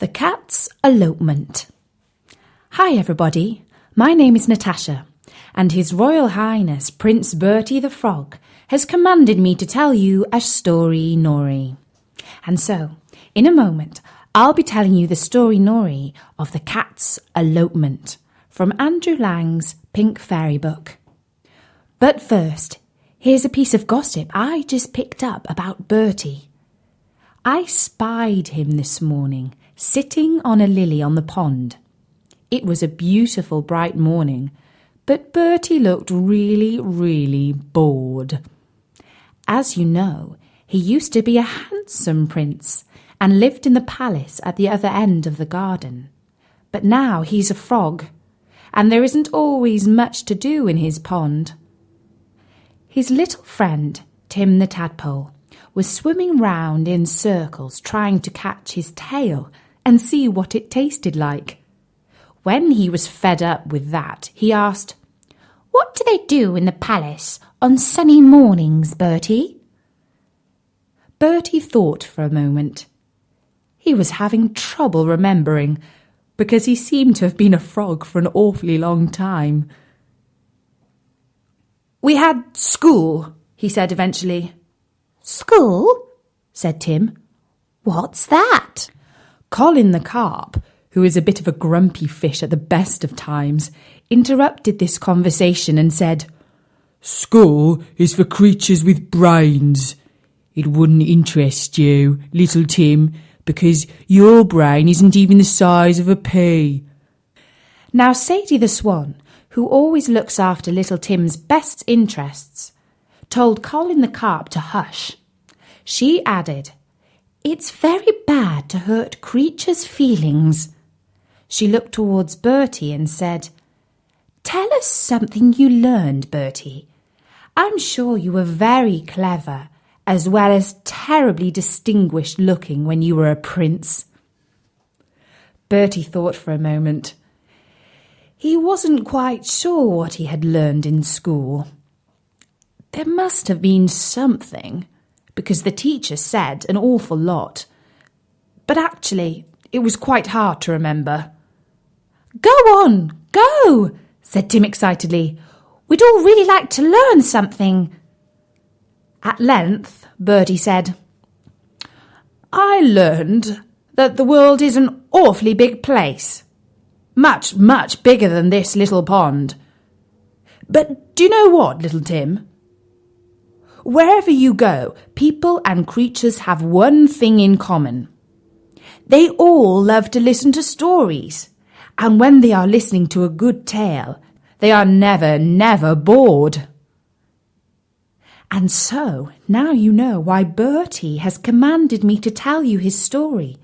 The Cat's Elopement. Hi everybody, my name is Natasha, and His Royal Highness Prince Bertie the Frog has commanded me to tell you a story Nori. And so, in a moment, I'll be telling you the story Nori of The Cat's Elopement from Andrew Lang's Pink Fairy book. But first, here's a piece of gossip I just picked up about Bertie. I spied him this morning, sitting on a lily on the pond. It was a beautiful bright morning, but Bertie looked really bored. As you know, he used to be a handsome prince and lived in the palace at the other end of the garden. But now he's a frog, and there isn't always much to do in his pond. His little friend, Tim the Tadpole, was swimming round in circles trying to catch his tail and see what it tasted like. When he was fed up with that, he asked, "What do they do in the palace on sunny mornings, Bertie?" Bertie thought for a moment. He was having trouble remembering, because he seemed to have been a frog for an awfully long time. "We had school," he said eventually. "School?" said Tim. "What's that?" Colin the Carp, who is a bit of a grumpy fish at the best of times, interrupted this conversation and said, "School is for creatures with brains. It wouldn't interest you, little Tim, because your brain isn't even the size of a pea." Now Sadie the Swan, who always looks after little Tim's best interests, told Colin the Carp to hush. She added, "It's very bad to hurt creatures' feelings." She looked towards Bertie and said, "Tell us something you learned, Bertie. I'm sure you were very clever, as well as terribly distinguished looking when you were a prince." Bertie thought for a moment. He wasn't quite sure what he had learned in school. There must have been something, because the teacher said an awful lot. But actually, it was quite hard to remember. "Go on, go," said Tim excitedly. "We'd all really like to learn something." At length, Bertie said, "I learned that the world is an awfully big place. Much bigger than this little pond. But do you know what, little Tim? Wherever you go, people and creatures have one thing in common. They all love to listen to stories, and when they are listening to a good tale, they are never bored." And so, now you know why Bertie has commanded me to tell you his story,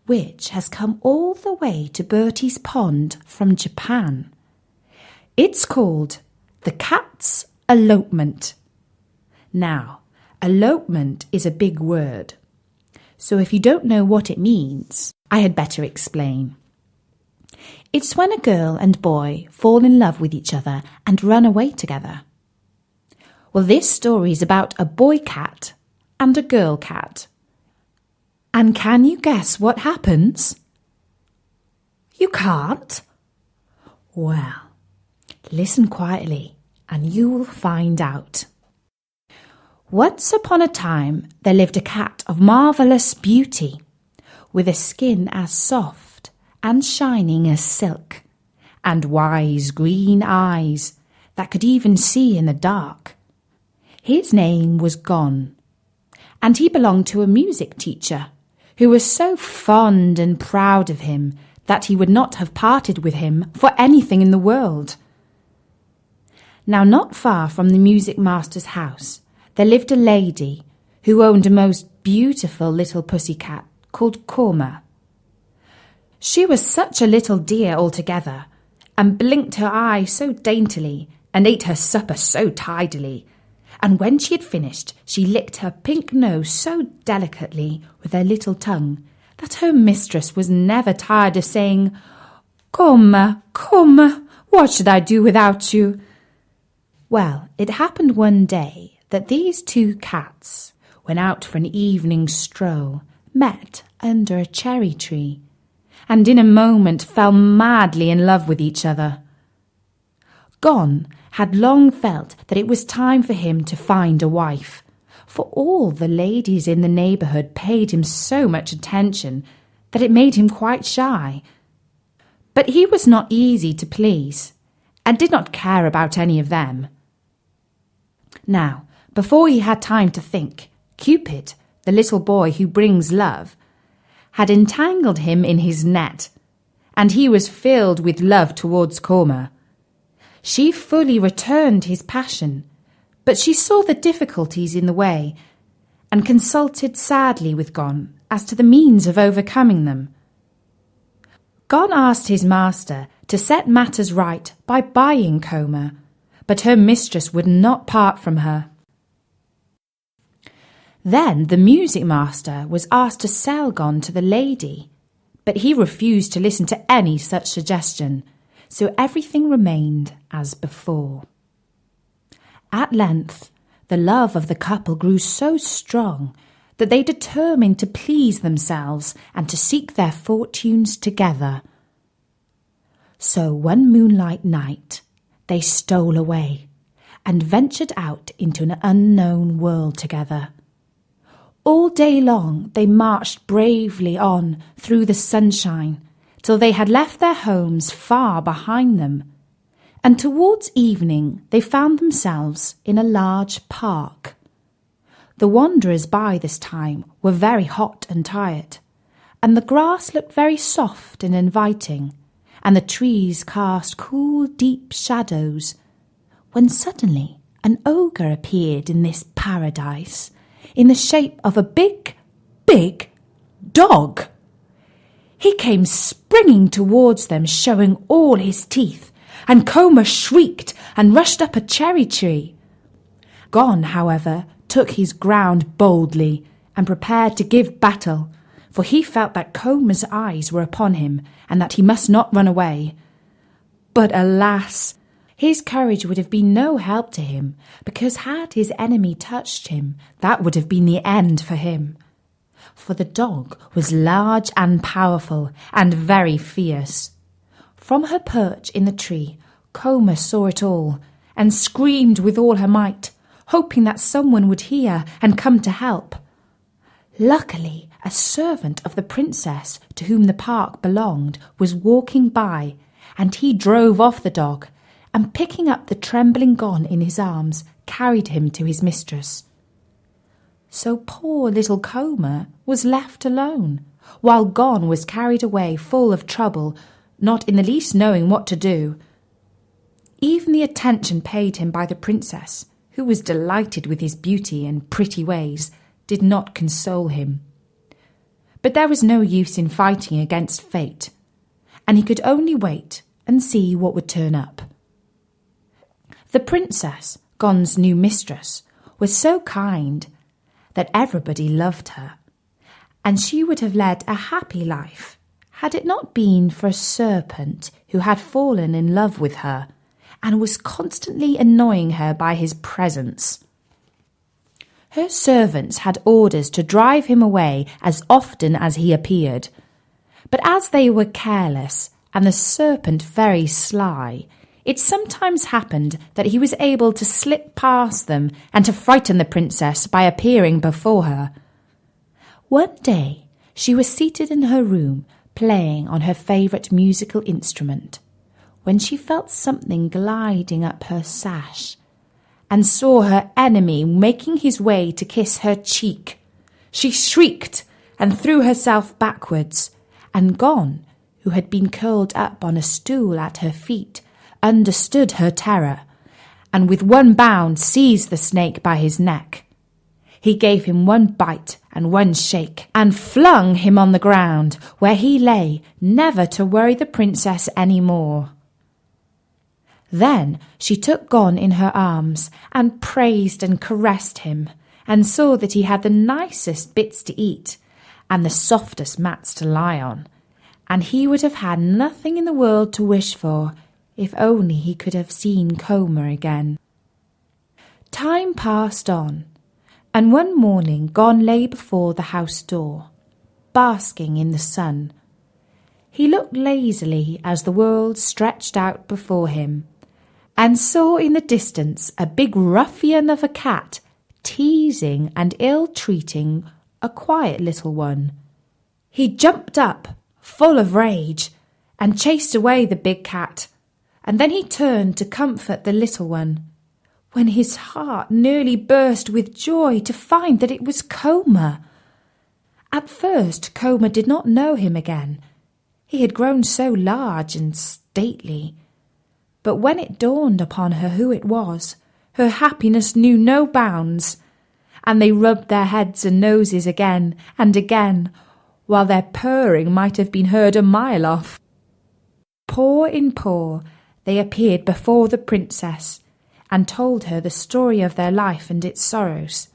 which has come all the way to Bertie's pond from Japan. It's called The Cat's Elopement. Now, elopement is a big word, so if you don't know what it means, I had better explain. It's when a girl and boy fall in love with each other and run away together. Well, this story is about a boy cat and a girl cat. And can you guess what happens? You can't? Well, listen quietly and you will find out. Once upon a time, there lived a cat of marvellous beauty, with a skin as soft and shining as silk, and wise green eyes that could even see in the dark. His name was Gon, and he belonged to a music teacher who was so fond and proud of him that he would not have parted with him for anything in the world. Now, not far from the music master's house, there lived a lady who owned a most beautiful little pussy cat called Koma. She was such a little dear altogether, and blinked her eye so daintily, and ate her supper so tidily, and when she had finished, she licked her pink nose so delicately with her little tongue that her mistress was never tired of saying, "Koma, Koma, what should I do without you?" Well, it happened one day that these two cats went out for an evening stroll, met under a cherry tree, and in a moment fell madly in love with each other. Gon had long felt that it was time for him to find a wife, for all the ladies in the neighbourhood paid him so much attention that it made him quite shy. But he was not easy to please, and did not care about any of them. Now, before he had time to think, Cupid, the little boy who brings love, had entangled him in his net, and he was filled with love towards Koma. She fully returned his passion, but she saw the difficulties in the way, and consulted sadly with Gon as to the means of overcoming them. Gon asked his master to set matters right by buying Koma, but her mistress would not part from her. Then the music master was asked to sell Gon to the lady, but he refused to listen to any such suggestion, so everything remained as before. At length, the love of the couple grew so strong that they determined to please themselves and to seek their fortunes together. So one moonlight night they stole away and ventured out into an unknown world together. All day long they marched bravely on through the sunshine till they had left their homes far behind them, and towards evening they found themselves in a large park. The wanderers by this time were very hot and tired, and the grass looked very soft and inviting, and the trees cast cool, deep shadows, when suddenly an ogre appeared in this paradise, in the shape of a big, big dog. He came springing towards them, showing all his teeth, and Koma shrieked and rushed up a cherry tree. Gon, however, took his ground boldly and prepared to give battle, for he felt that Koma's eyes were upon him and that he must not run away. But alas, his courage would have been no help to him, because had his enemy touched him, that would have been the end for him. For the dog was large and powerful and very fierce. From her perch in the tree, Koma saw it all and screamed with all her might, hoping that someone would hear and come to help. Luckily, a servant of the princess to whom the park belonged was walking by, and he drove off the dog, and picking up the trembling Gon in his arms, carried him to his mistress. So poor little Koma was left alone, while Gon was carried away full of trouble, not in the least knowing what to do. Even the attention paid him by the princess, who was delighted with his beauty and pretty ways, did not console him. But there was no use in fighting against fate, and he could only wait and see what would turn up. The princess, Gon's new mistress, was so kind that everybody loved her, and she would have led a happy life had it not been for a serpent who had fallen in love with her and was constantly annoying her by his presence. Her servants had orders to drive him away as often as he appeared, but as they were careless and the serpent very sly, it sometimes happened that he was able to slip past them and to frighten the princess by appearing before her. One day she was seated in her room playing on her favourite musical instrument, when she felt something gliding up her sash, and saw her enemy making his way to kiss her cheek. She shrieked and threw herself backwards, and Gon, who had been curled up on a stool at her feet, understood her terror, and with one bound seized the snake by his neck. He gave him one bite and one shake, and flung him on the ground, where he lay, never to worry the princess any more. Then she took Gon in her arms, and praised and caressed him, and saw that he had the nicest bits to eat, and the softest mats to lie on, and he would have had nothing in the world to wish for, if only he could have seen Koma again. Time passed on, and one morning Gon lay before the house door, basking in the sun. He looked lazily as the world stretched out before him, and saw in the distance a big ruffian of a cat teasing and ill-treating a quiet little one. He jumped up, full of rage, and chased away the big cat, and then he turned to comfort the little one, when his heart nearly burst with joy to find that it was Koma. At first Koma did not know him again. He had grown so large and stately. But when it dawned upon her who it was, her happiness knew no bounds, and they rubbed their heads and noses again and again, while their purring might have been heard a mile off. Paw in paw, they appeared before the princess, and told her the story of their life and its sorrows.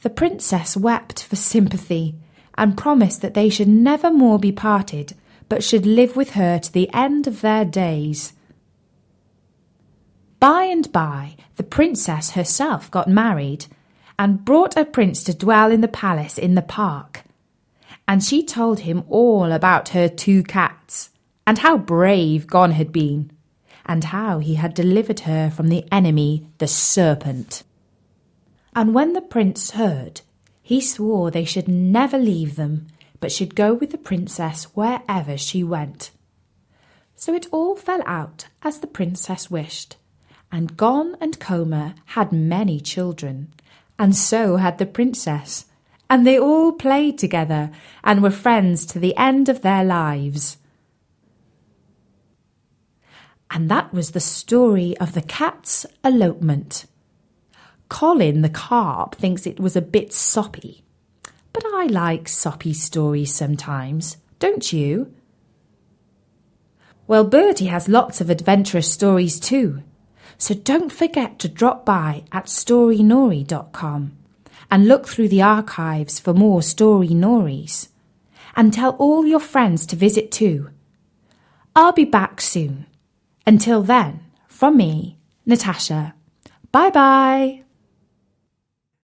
The princess wept for sympathy, and promised that they should never more be parted, but should live with her to the end of their days. By and by, the princess herself got married, and brought a prince to dwell in the palace in the park. And she told him all about her 2 cats, and how brave Gon had been, and how he had delivered her from the enemy, the serpent. And when the prince heard, he swore they should never leave them, but should go with the princess wherever she went. So it all fell out as the princess wished, and Gon and Koma had many children, and so had the princess, and they all played together and were friends to the end of their lives. And that was the story of the cat's elopement. Colin the carp thinks it was a bit soppy, but I like soppy stories sometimes, don't you? Well, Bertie has lots of adventurous stories too, so don't forget to drop by at storynori.com and look through the archives for more Story Nories, and tell all your friends to visit too. I'll be back soon. Until then, from me, Natasha, bye-bye.